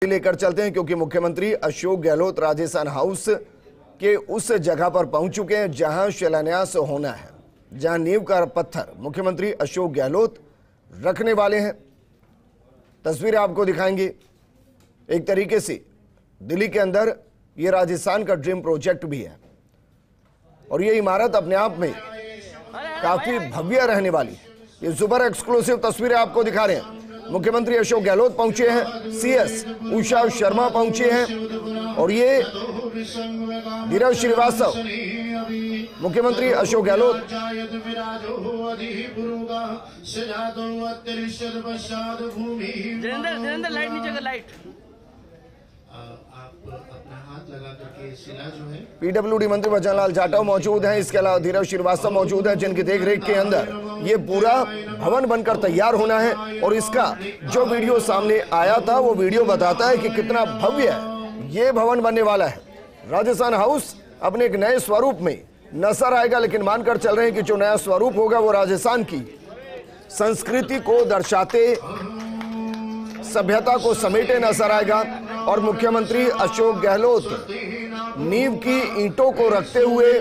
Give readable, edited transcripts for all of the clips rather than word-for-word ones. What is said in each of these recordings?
लेकर चलते हैं, क्योंकि मुख्यमंत्री अशोक गहलोत राजस्थान हाउस के उस जगह पर पहुंच चुके हैं जहां शिलान्यास होना है, जहां नींव का पत्थर मुख्यमंत्री अशोक गहलोत रखने वाले हैं। तस्वीरें आपको दिखाएंगे। एक तरीके से दिल्ली के अंदर ये राजस्थान का ड्रीम प्रोजेक्ट भी है और ये इमारत अपने आप में काफी भव्य रहने वाली है। ये सुपर एक्सक्लूसिव तस्वीरें आपको दिखा रहे हैं। मुख्यमंत्री अशोक गहलोत पहुंचे हैं, सीएस उषा शर्मा पहुंचे हैं और ये धीरज श्रीवास्तव, मुख्यमंत्री अशोक गहलोत लाइट नीचे का लाइट पीडब्ल्यूडी मंत्री वचनलाल जाटव मौजूद हैं। इसके अलावा धीरज श्रीवास्तव मौजूद हैं, जिनकी देखरेख के अंदर ये पूरा भवन बनकर तैयार होना है। और इसका जो वीडियो सामने आया था वो वीडियो बताता है कि कितना भव्य ये भवन बनने वाला है। राजस्थान हाउस अपने एक नए स्वरूप में नजर आएगा, लेकिन मानकर चल रहे हैं कि जो नया स्वरूप होगा वो राजस्थान की संस्कृति को दर्शाते, सभ्यता को समेटे नजर आएगा। और मुख्यमंत्री अशोक गहलोत नींव की ईंटों को रखते हुए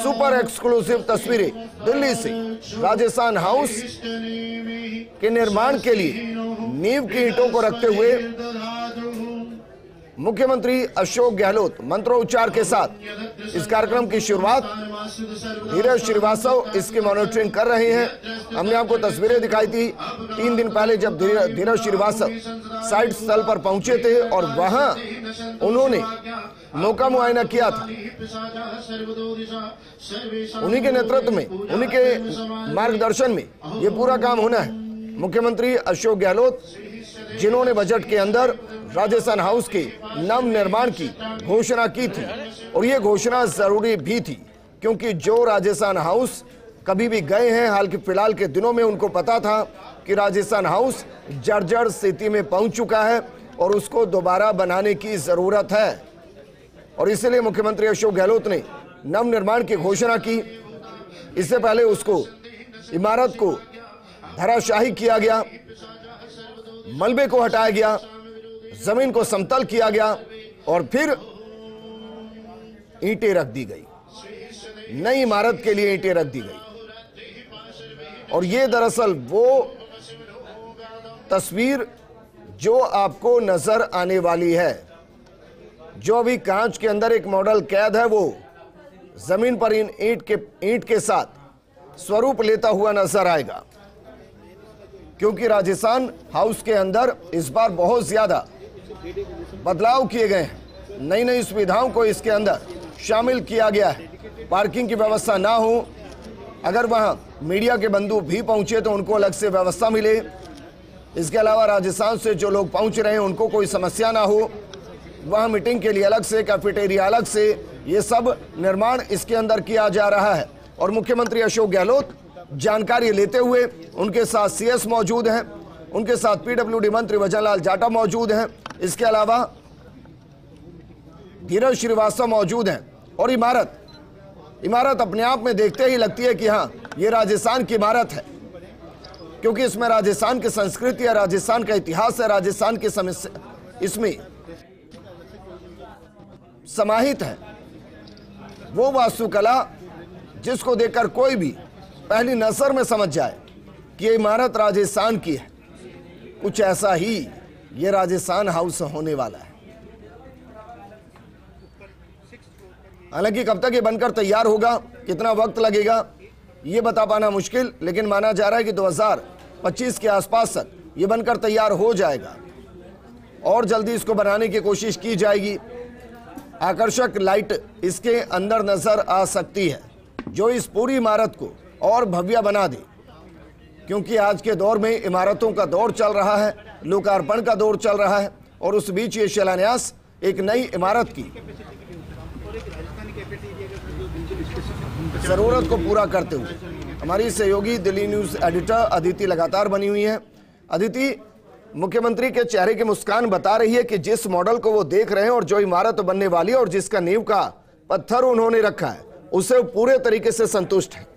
सुपर एक्सक्लूसिव तस्वीरें दिल्ली से राजस्थान हाउस के निर्माण के लिए नींव की ईंटों को रखते हुए मुख्यमंत्री अशोक गहलोत मंत्रोच्चार के साथ इस कार्यक्रम की शुरुआत। धीरज श्रीवास्तव इसकी मॉनिटरिंग कर रहे हैं। हमने आपको तस्वीरें दिखाई थी 3 दिन पहले जब धीरज श्रीवास्तव साइट स्थल पर पहुंचे थे और वहां उन्होंने मौका मुआयना किया था। उन्हीं के नेतृत्व में, उन्हीं के मार्गदर्शन में ये पूरा काम होना है। मुख्यमंत्री अशोक गहलोत जिन्होंने बजट के अंदर राजस्थान हाउस के नव निर्माण की घोषणा की थी और ये घोषणा जरूरी भी थी, क्योंकि जो राजस्थान हाउस कभी भी गए हैं हाल के फिलहाल के दिनों में, उनको पता था कि राजस्थान हाउस जर्जर स्थिति में पहुंच चुका है और उसको दोबारा बनाने की जरूरत है। और इसलिए मुख्यमंत्री अशोक गहलोत ने नव निर्माण की घोषणा की। इससे पहले उसको इमारत को धराशाही किया गया, मलबे को हटाया गया, जमीन को समतल किया गया और फिर ईंटें रख दी गई, नई इमारत के लिए ईंटें रख दी गई। और ये दरअसल वो तस्वीर जो आपको नजर आने वाली है, जो अभी कांच के अंदर एक मॉडल कैद है, वो जमीन पर इन ईंट के साथ स्वरूप लेता हुआ नजर आएगा। क्योंकि राजस्थान हाउस के अंदर इस बार बहुत ज्यादा बदलाव किए गए हैं, नई नई सुविधाओं को इसके अंदर शामिल किया गया है। पार्किंग की व्यवस्था ना हो, अगर वहां मीडिया के बंधु भी पहुंचे तो उनको अलग से व्यवस्था मिले। इसके अलावा राजस्थान से जो लोग पहुंच रहे हैं उनको कोई समस्या ना हो, वहां मीटिंग के लिए अलग से, कैफेटेरिया अलग से, ये सब निर्माण इसके अंदर किया जा रहा है। और मुख्यमंत्री अशोक गहलोत जानकारी लेते हुए, उनके साथ सीएस मौजूद हैं, उनके साथ पीडब्ल्यूडी मंत्री वचनलाल जाटव मौजूद हैं, इसके अलावा धीरज श्रीवास्तव मौजूद हैं। और इमारत अपने आप में देखते ही लगती है कि हाँ, ये राजस्थान की इमारत है, क्योंकि इसमें राजस्थान की संस्कृति है, राजस्थान का इतिहास है, राजस्थान की समस्या इसमें समाहित है। वो वास्तुकला जिसको देखकर कोई भी पहली नजर में समझ जाए कि ये इमारत राजस्थान की है। कुछ ऐसा ही ये राजस्थान हाउस होने वाला है। हालांकि कब तक ये बनकर तैयार होगा, कितना वक्त लगेगा, ये बता पाना मुश्किल, लेकिन माना जा रहा है कि 2025 के आसपास तक ये बनकर तैयार हो जाएगा और जल्दी इसको बनाने की कोशिश की जाएगी। आकर्षक लाइट इसके अंदर नजर आ सकती है जो इस पूरी इमारत को और भव्य बना दे, क्योंकि आज के दौर में इमारतों का दौर चल रहा है, लोकार्पण का दौर चल रहा है और उस बीच ये शिलान्यास एक नई इमारत की जरूरत को पूरा करते हुए। हमारी सहयोगी दिल्ली न्यूज एडिटर अदिति लगातार बनी हुई है। अदिति, मुख्यमंत्री के चेहरे की मुस्कान बता रही है कि जिस मॉडल को वो देख रहे हैं और जो इमारत बनने वाली है और जिसका नींव का पत्थर उन्होंने रखा है, उससे पूरे तरीके से संतुष्ट है।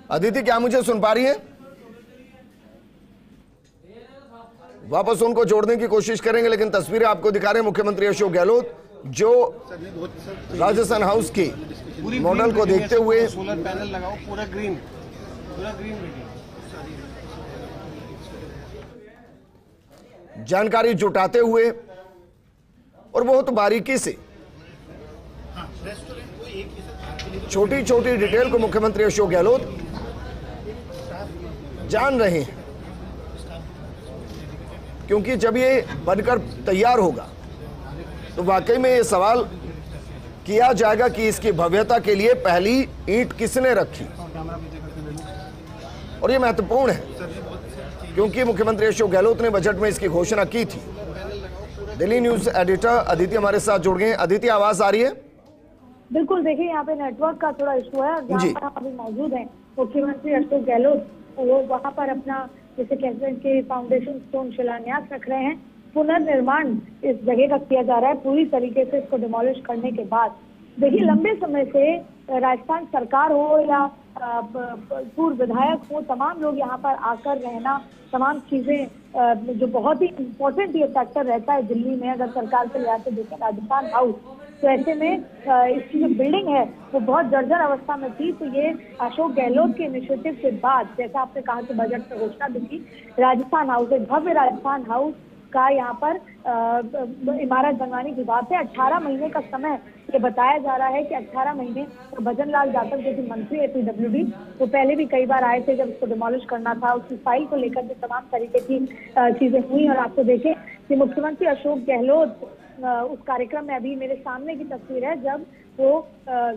अदिति, क्या मुझे सुन पा रही है? वापस उनको जोड़ने की कोशिश करेंगे, लेकिन तस्वीरें आपको दिखा रहे हैं मुख्यमंत्री अशोक गहलोत जो राजस्थान हाउस की मॉडल को देखते हुए सोलर पैनल लगाओ, पूरा ग्रीन जानकारी जुटाते हुए और बहुत बारीकी से छोटी छोटी डिटेल को मुख्यमंत्री अशोक गहलोत जान रहे हैं, क्योंकि जब ये बनकर तैयार होगा तो वाकई में ये सवाल किया जाएगा कि इसकी भव्यता के लिए पहली ईंट किसने रखी। और ये महत्वपूर्ण है क्योंकि मुख्यमंत्री अशोक गहलोत ने बजट में इसकी घोषणा की थी। दिल्ली न्यूज एडिटर अदिति हमारे साथ जुड़ गए हैं। अदिति, आवाज आ रही है? बिल्कुल, देखिए यहाँ पे नेटवर्क का थोड़ा इशू है। जहाँ पर हम अभी मौजूद हैं, मुख्यमंत्री अशोक गहलोत वो वहाँ पर अपना जैसे कहते हैं कि फाउंडेशन स्टोन शिलान्यास रख रहे हैं। पुनर्निर्माण इस जगह का किया जा रहा है पूरी तरीके से इसको डिमोलिश करने के बाद। देखिए, लंबे समय से राजस्थान सरकार हो या पूर्व विधायक हो, तमाम लोग यहाँ पर आकर रहना, तमाम चीजें जो बहुत ही इम्पोर्टेंट ये फैक्टर रहता है दिल्ली में अगर सरकार के लिहाज से देखें राजस्थान हाउस, तो ऐसे में इसकी जो बिल्डिंग है वो बहुत जर्जर अवस्था में थी। तो ये अशोक गहलोत के इनिशिएटिव के बाद, जैसा आपने कहा कि बजट में घोषणा दी थी, राजस्थान हाउस, एक भव्य राजस्थान हाउस का यहाँ पर इमारत बनवाने की बात है। 18 महीने का समय ये बताया जा रहा है कि 18 महीने। तो भजन लाल जाटव जो कि मंत्री है PWD, वो पहले भी कई बार आए थे जब उसको डिमोलिश करना था, उसकी फाइल को लेकर के तमाम तरीके की चीजें हुई। और आपको देखें कि मुख्यमंत्री अशोक गहलोत उस कार्यक्रम में, अभी मेरे सामने की तस्वीर है, जब वो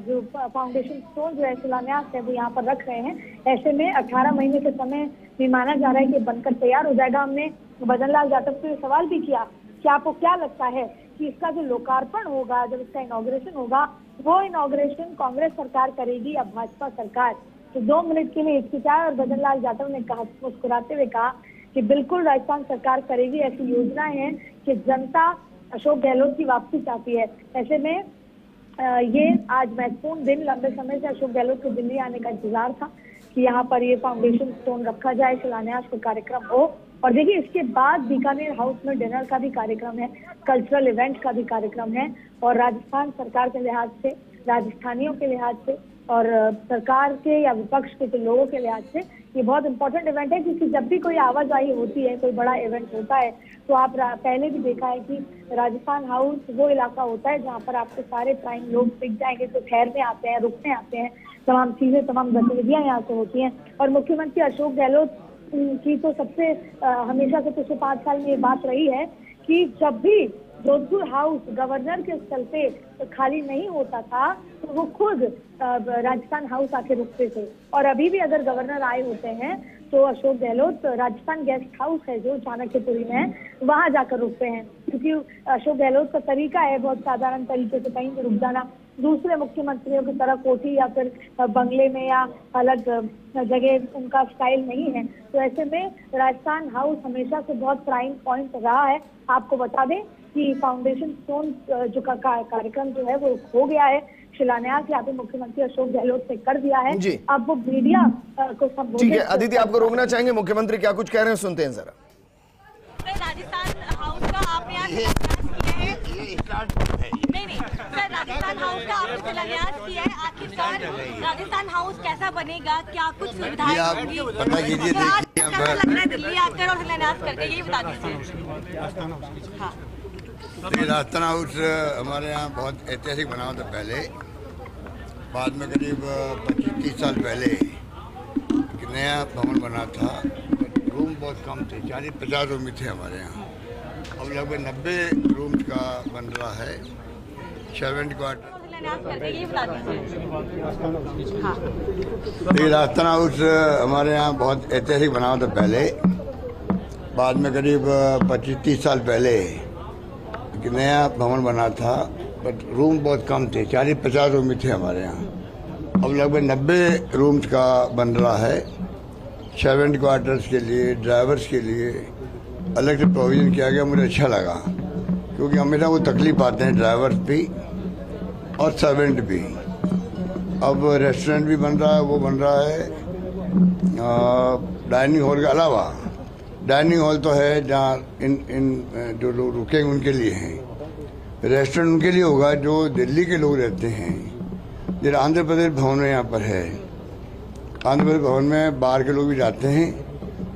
जो फाउंडेशन स्टोन जो है शिलान्यास है वो यहाँ पर रख रहे हैं। ऐसे में 18 महीने के समय में माना जा रहा है कि बनकर तैयार हो जाएगा। हमने भजन लाल जाटव से सवाल भी किया कि आपको क्या लगता है कि इसका जो लोकार्पण होगा, जब इसका इनॉग्रेशन होगा, वो इनॉग्रेशन कांग्रेस सरकार करेगी या भाजपा सरकार? तो 2 मिनट के लिए हिचकिचाए और भजन लाल जाटव ने कहा, मुस्कुराते हुए कहा कि बिल्कुल राजस्थान सरकार करेगी। ऐसी योजनाएं हैं कि जनता अशोक गहलोत की वापसी चाहती है। ऐसे में ये आज महत्वपूर्ण दिन, लंबे समय से अशोक गहलोत को दिल्ली आने का इंतजार था कि यहाँ पर ये फाउंडेशन स्टोन रखा जाए, शिलान्यास का कार्यक्रम हो। और देखिए, इसके बाद बीकानेर हाउस में डिनर का भी कार्यक्रम है, कल्चरल इवेंट का भी कार्यक्रम है। और राजस्थान सरकार के लिहाज से, राजस्थानियों के लिहाज से और सरकार के या विपक्ष के जो लोगों के लिहाज से ये बहुत इंपॉर्टेंट इवेंट है, क्योंकि जब भी कोई आवाजाही होती है, कोई बड़ा इवेंट होता है, तो आप पहले भी देखा है कि राजस्थान हाउस वो इलाका होता है जहाँ पर आपके सारे प्राइम लोग टिक जाएंगे, तो ठहरने आते हैं, रुकने आते हैं, तमाम चीजें, तमाम गतिविधियां यहाँ से होती हैं। और मुख्यमंत्री अशोक गहलोत की तो सबसे हमेशा से पिछले 5 साल में ये बात रही है कि जब भी जोधपुर हाउस गवर्नर के स्थल पे खाली नहीं होता था तो वो खुद राजस्थान हाउस आके रुकते थे। और अभी भी अगर गवर्नर आए होते हैं तो अशोक गहलोत राजस्थान गेस्ट हाउस है जो चाणक्यपुरी में है, वहां जाकर रुकते हैं, क्योंकि अशोक गहलोत का तरीका है बहुत साधारण तरीके से कहीं भी रुक जाना। दूसरे मुख्यमंत्रियों की तरह कोठी या फिर बंगले में या अलग जगह उनका स्टाइल नहीं है। तो ऐसे में राजस्थान हाउस हमेशा से बहुत प्राइम पॉइंट रहा है। आपको बता दें कि फाउंडेशन स्टोन जो कार्यक्रम जो है वो हो गया है, शिलान्यास यहाँ पे मुख्यमंत्री अशोक गहलोत ने कर दिया है। अब वो मीडिया को संबोधित। ठीक है अदिति, आपको रोकना चाहेंगे, मुख्यमंत्री क्या कुछ कह रहे हैं, सुनते हैं जरा। राजस्थान हाउस का आपने आज नहीं सर, राजस्थान हाउस का आपने शिलान्यास किया है, आखिरकार राजस्थान हाउस कैसा बनेगा, क्या कुछ सुविधाएं होंगी? पता कीजिए, कैसा लग रहा है दिल्ली आकर और शिलान्यास करके, यही बता दीजिए। राजस्थान हाउस हमारे यहाँ बहुत ऐतिहासिक बना था पहले, बाद में करीब 25-30 साल पहले एक नया भवन बना था। रूम बहुत कम थे, 40-50 रूम थे हमारे यहाँ। अब लगभग 90 रूम्स का बन रहा है, सर्वेंट क्वार्टर। राजस्थान हाउस हमारे यहाँ बहुत ऐतिहासिक बना था पहले, बाद में करीब 25-30 साल पहले एक नया भवन बना था, बट रूम बहुत कम थे, 40-50 रूम थे हमारे यहाँ। अब लगभग 90 रूम्स का बन रहा है, सर्वेंट क्वार्टर्स के लिए, ड्राइवर्स के लिए अलग से प्रोविज़न किया गया। मुझे अच्छा लगा, क्योंकि हमेशा वो तकलीफ आते हैं ड्राइवर्स भी और सर्वेंट भी। अब रेस्टोरेंट भी बन रहा है, वो बन रहा है, डाइनिंग हॉल के अलावा डाइनिंग हॉल तो है जहाँ इन जो लोग रुकेंगे उनके लिए हैं, रेस्टोरेंट उनके लिए होगा जो दिल्ली के लोग रहते हैं। जैसे आंध्र प्रदेश भवन में यहाँ पर है, आंध्र प्रदेश भवन में बाहर के लोग भी जाते हैं,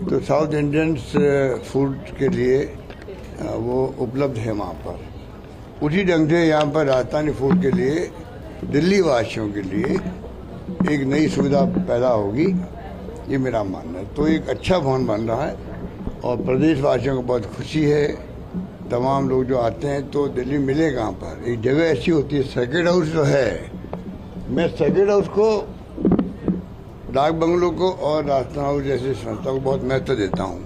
तो साउथ इंडियंस फूड के लिए वो उपलब्ध है वहाँ पर। उसी ढंग से यहाँ पर राजस्थानी फूड के लिए दिल्ली वासियों के लिए एक नई सुविधा पैदा होगी, ये मेरा मानना है। तो एक अच्छा भवन बन रहा है और प्रदेश वासियों को बहुत खुशी है। तमाम लोग जो आते हैं तो दिल्ली मिले कहाँ पर, एक जगह ऐसी होती है। सर्किट हाउस जो है, मैं सर्किट हाउस को, डाक बंगलों को और राजस्थान हाउस जैसी संस्था को बहुत महत्व देता हूँ,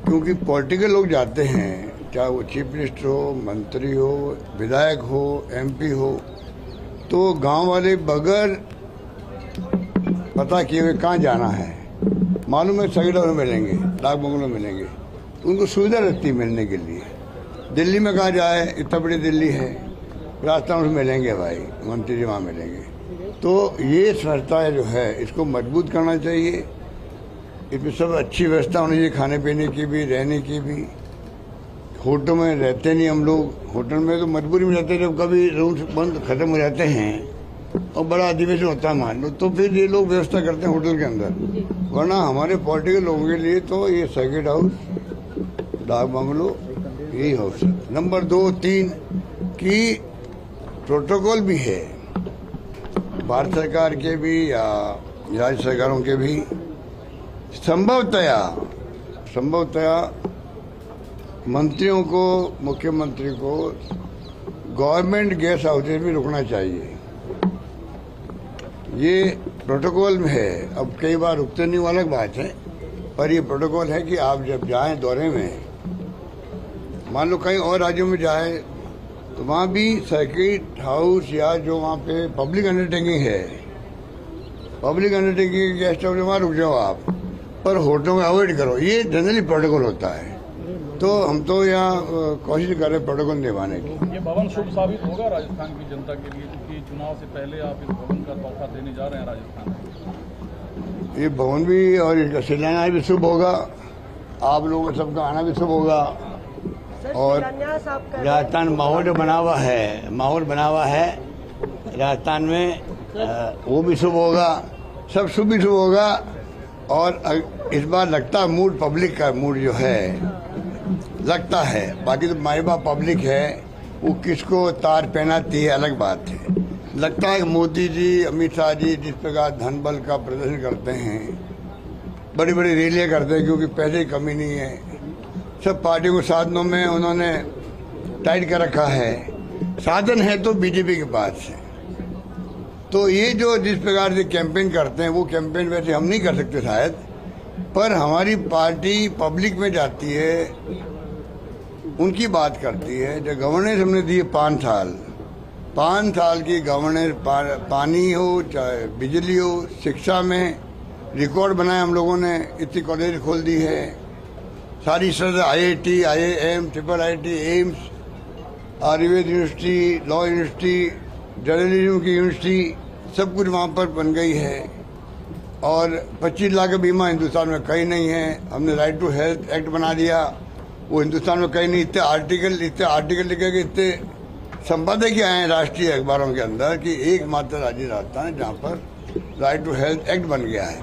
क्योंकि पॉलिटिकल लोग जाते हैं, चाहे वो चीफ मिनिस्टर हो, मंत्री हो, विधायक हो, MP हो, तो गांव वाले बगैर पता किए हुए कहाँ जाना है, मालूम है सर्किट हाउस में मिलेंगे, डाक बंगलों में मिलेंगे, तो उनको सुविधा रहती है मिलने के लिए। दिल्ली में कहाँ जाए, इतना बड़ी दिल्ली है, राजस्थान में मिलेंगे भाई, मंत्री जी वहाँ मिलेंगे। तो ये संस्था जो है इसको मजबूत करना चाहिए, इसमें सब अच्छी व्यवस्था होनी चाहिए, खाने पीने की भी, रहने की भी। होटल में रहते नहीं हम लोग, होटल में तो मजबूरी में रहते, जब कभी रूम्स बंद खत्म हो जाते हैं और बड़ा अधिवेशन होता है मान लो, तो फिर ये लोग व्यवस्था करते हैं होटल के अंदर। वरना हमारे पॉलिटिकल लोगों के लिए तो ये सर्किट हाउस, डाक बंगलो, यही हाउस है। नंबर 2, 3 की प्रोटोकॉल भी है, भारत सरकार के भी या राज्य सरकारों के भी। संभवतया मंत्रियों को, मुख्यमंत्री को गवर्नमेंट गेस्ट हाउसेज में रुकना चाहिए, ये प्रोटोकॉल में है। अब कई बार रुकते नहीं, वो अलग बात है, पर ये प्रोटोकॉल है कि आप जब जाएं दौरे में, मान लो कहीं और राज्यों में जाएं, तो वहाँ भी सर्किट हाउस या जो वहाँ पे पब्लिक अंडरटेकिंग है, पब्लिक अंडरटेकिंग गेस्ट हाउस वहाँ रुक जाओ आप, पर होटलों में अवॉइड करो, ये जनरली प्रोटोकॉल होता है। तो हम तो यहाँ कोशिश कर रहे हैं प्रोटोकॉल निभाने की। ये भवन शुभ साबित होगा राजस्थान की जनता के लिए, क्योंकि चुनाव से पहले आप इस भवन का तोहफा देने जा रहे हैं राजस्थान में। ये भवन भी और इसका शिलान्यास भी शुभ होगा, आप लोगों सबका आना भी शुभ होगा। और राजस्थान माहौल जो बना हुआ है राजस्थान में, वो भी शुभ होगा, सब शुभ भी शुभ होगा। और इस बार लगता है मूड, पब्लिक का मूड जो है लगता है, बाकी तो माई बाप पब्लिक है, वो किसको तार पहनाती है अलग बात है। लगता है कि मोदी जी, अमित शाह जी जिस प्रकार धन बल का प्रदर्शन करते हैं, बड़ी बड़ी रैलियाँ करते हैं, क्योंकि पैसे की कमी नहीं है, सब पार्टियों को साधनों में उन्होंने टाइट कर रखा है। साधन है तो बीजेपी के पास है। तो ये जो जिस प्रकार से कैंपेन करते हैं, वो कैंपेन वैसे हम नहीं कर सकते शायद, पर हमारी पार्टी पब्लिक में जाती है, उनकी बात करती है। जो गवर्नेंस हमने दी है 5 साल की गवर्नेंस, पानी हो चाहे बिजली हो, शिक्षा में रिकॉर्ड बनाया हम लोगों ने, इतनी कॉलेज खोल दी है, सारी संस्था IIT, IIM, IIIT, AIIMS, Ayurveda university, law university, journalism की यूनिवर्सिटी, सब कुछ वहाँ पर बन गई है। और 25 लाख का बीमा हिंदुस्तान में कहीं नहीं है। हमने राइट टू हेल्थ एक्ट बना दिया, वो हिंदुस्तान में कहीं नहीं। इतने आर्टिकल लिखे गए, इतने संपादक आए हैं राष्ट्रीय अखबारों के अंदर कि एकमात्र राज्य राजस्थान है जहाँ पर राइट टू हेल्थ एक्ट बन गया है।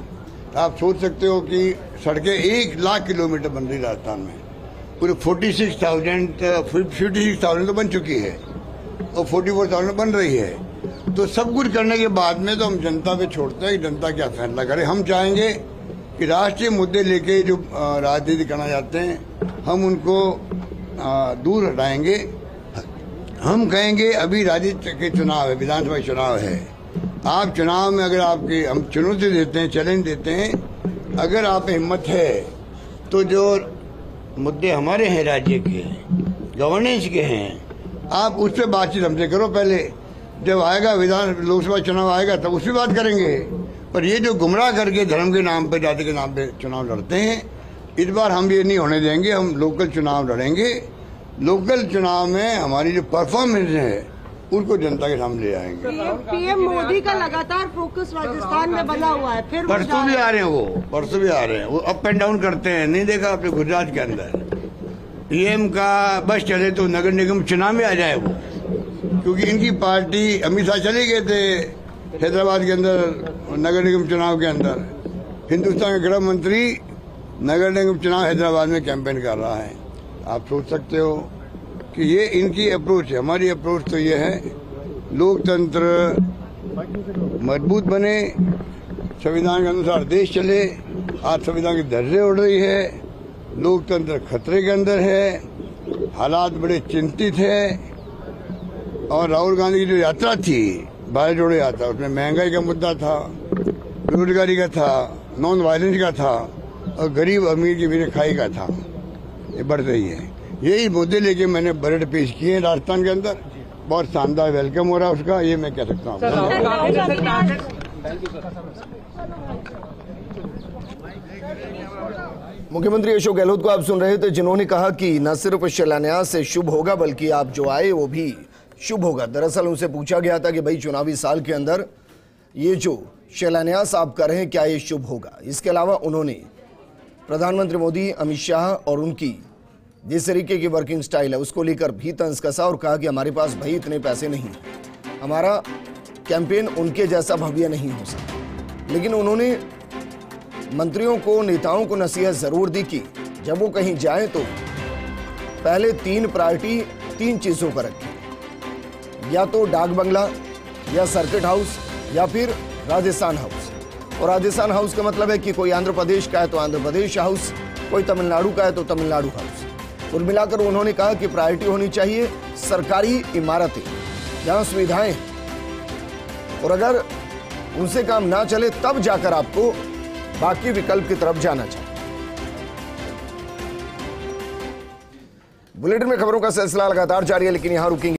आप सोच सकते हो कि सड़कें 1 लाख किलोमीटर बन रही राजस्थान में, पूरे 56,000 तो बन चुकी है और 44,000 बन रही है। तो सब कुछ करने के बाद में तो हम जनता पे छोड़ते हैं कि जनता क्या फैसला करे। हम चाहेंगे कि राष्ट्रीय मुद्दे लेके जो राजनीति करना चाहते हैं, हम उनको दूर हटाएंगे। हम कहेंगे अभी राज्य के चुनाव है, विधानसभा चुनाव है, आप चुनाव में अगर आपकी हम चुनौती देते हैं, चैलेंज देते हैं, अगर आप हिम्मत है तो जो मुद्दे हमारे हैं राज्य के, गवर्नेंस के हैं, आप उस पर बातचीत हमसे करो। पहले जब आएगा लोकसभा चुनाव आएगा तब उस पर बात करेंगे। पर ये जो गुमराह करके धर्म के नाम पे, जाति के नाम पे चुनाव लड़ते हैं, इस बार हम ये नहीं होने देंगे। हम लोकल चुनाव लड़ेंगे। लोकल चुनाव में हमारी जो परफॉर्मेंस है उनको जनता के सामने ले आएंगे। पीएम मोदी का लगातार फोकस राजस्थान में बना हुआ है, फिर परसों भी आ रहे हैं, परसों भी आ रहे हैं, वो अप एंड डाउन करते हैं। नहीं देखा आपने गुजरात के अंदर पीएम का बस चले तो नगर निगम चुनाव में आ जाए वो, क्योंकि इनकी पार्टी अमित शाह चले गए थे हैदराबाद के अंदर नगर निगम चुनाव के अंदर। हिंदुस्तान के गृह मंत्री नगर निगम चुनाव हैदराबाद में कैंपेन कर रहा है। आप सोच सकते हो कि ये इनकी अप्रोच है। हमारी अप्रोच तो ये है लोकतंत्र मजबूत बने, संविधान के अनुसार देश चले। आज संविधान की धज्जियां उड़ रही है, लोकतंत्र खतरे के अंदर है, हालात बड़े चिंतित है। और राहुल गांधी की जो यात्रा थी, भारत जोड़ो यात्रा, उसमें महंगाई का मुद्दा था, बेरोजगारी का था, नॉन वायलेंस का था और गरीब अमीर की बेखाई का था। ये बढ़ रही है। यही मुद्दे लेके मैंने बजट पेश किए हैं राजस्थान के अंदर। बहुत शानदार वेलकम हो रहा है उसका, ये मैं कह सकता हूँ। मुख्यमंत्री अशोक गहलोत को आप सुन रहे थे, जिन्होंने कहा कि न सिर्फ शिलान्यास से शुभ होगा बल्कि आप जो आए वो भी शुभ होगा। दरअसल उनसे पूछा गया था कि भाई चुनावी साल के अंदर ये जो शिलान्यास आप कर रहे हैं क्या ये शुभ होगा। इसके अलावा उन्होंने प्रधानमंत्री मोदी, अमित शाह और उनकी जिस तरीके की वर्किंग स्टाइल है उसको लेकर भी तंज कसा और कहा कि हमारे पास भाई इतने पैसे नहीं, हमारा कैंपेन उनके जैसा भव्य नहीं हो सकता। लेकिन उन्होंने मंत्रियों को, नेताओं को नसीहत जरूर दी कि जब वो कहीं जाएं तो पहले 3 प्रायोरिटी 3 चीजों पर रखें, या तो डाक बंगला या सर्किट हाउस या फिर राजस्थान हाउस। और राजस्थान हाउस का मतलब है कि कोई आंध्र प्रदेश का है तो आंध्र प्रदेश हाउस, कोई तमिलनाडु का है तो तमिलनाडु हाउस। कुल मिलाकर उन्होंने कहा कि प्रायोरिटी होनी चाहिए सरकारी इमारतें जहां सुविधाएं हैं, और अगर उनसे काम ना चले तब जाकर आपको बाकी विकल्प की तरफ जाना चाहिए। बुलेटिन में खबरों का सिलसिला लगातार जारी है, लेकिन यहां रुकेंगे।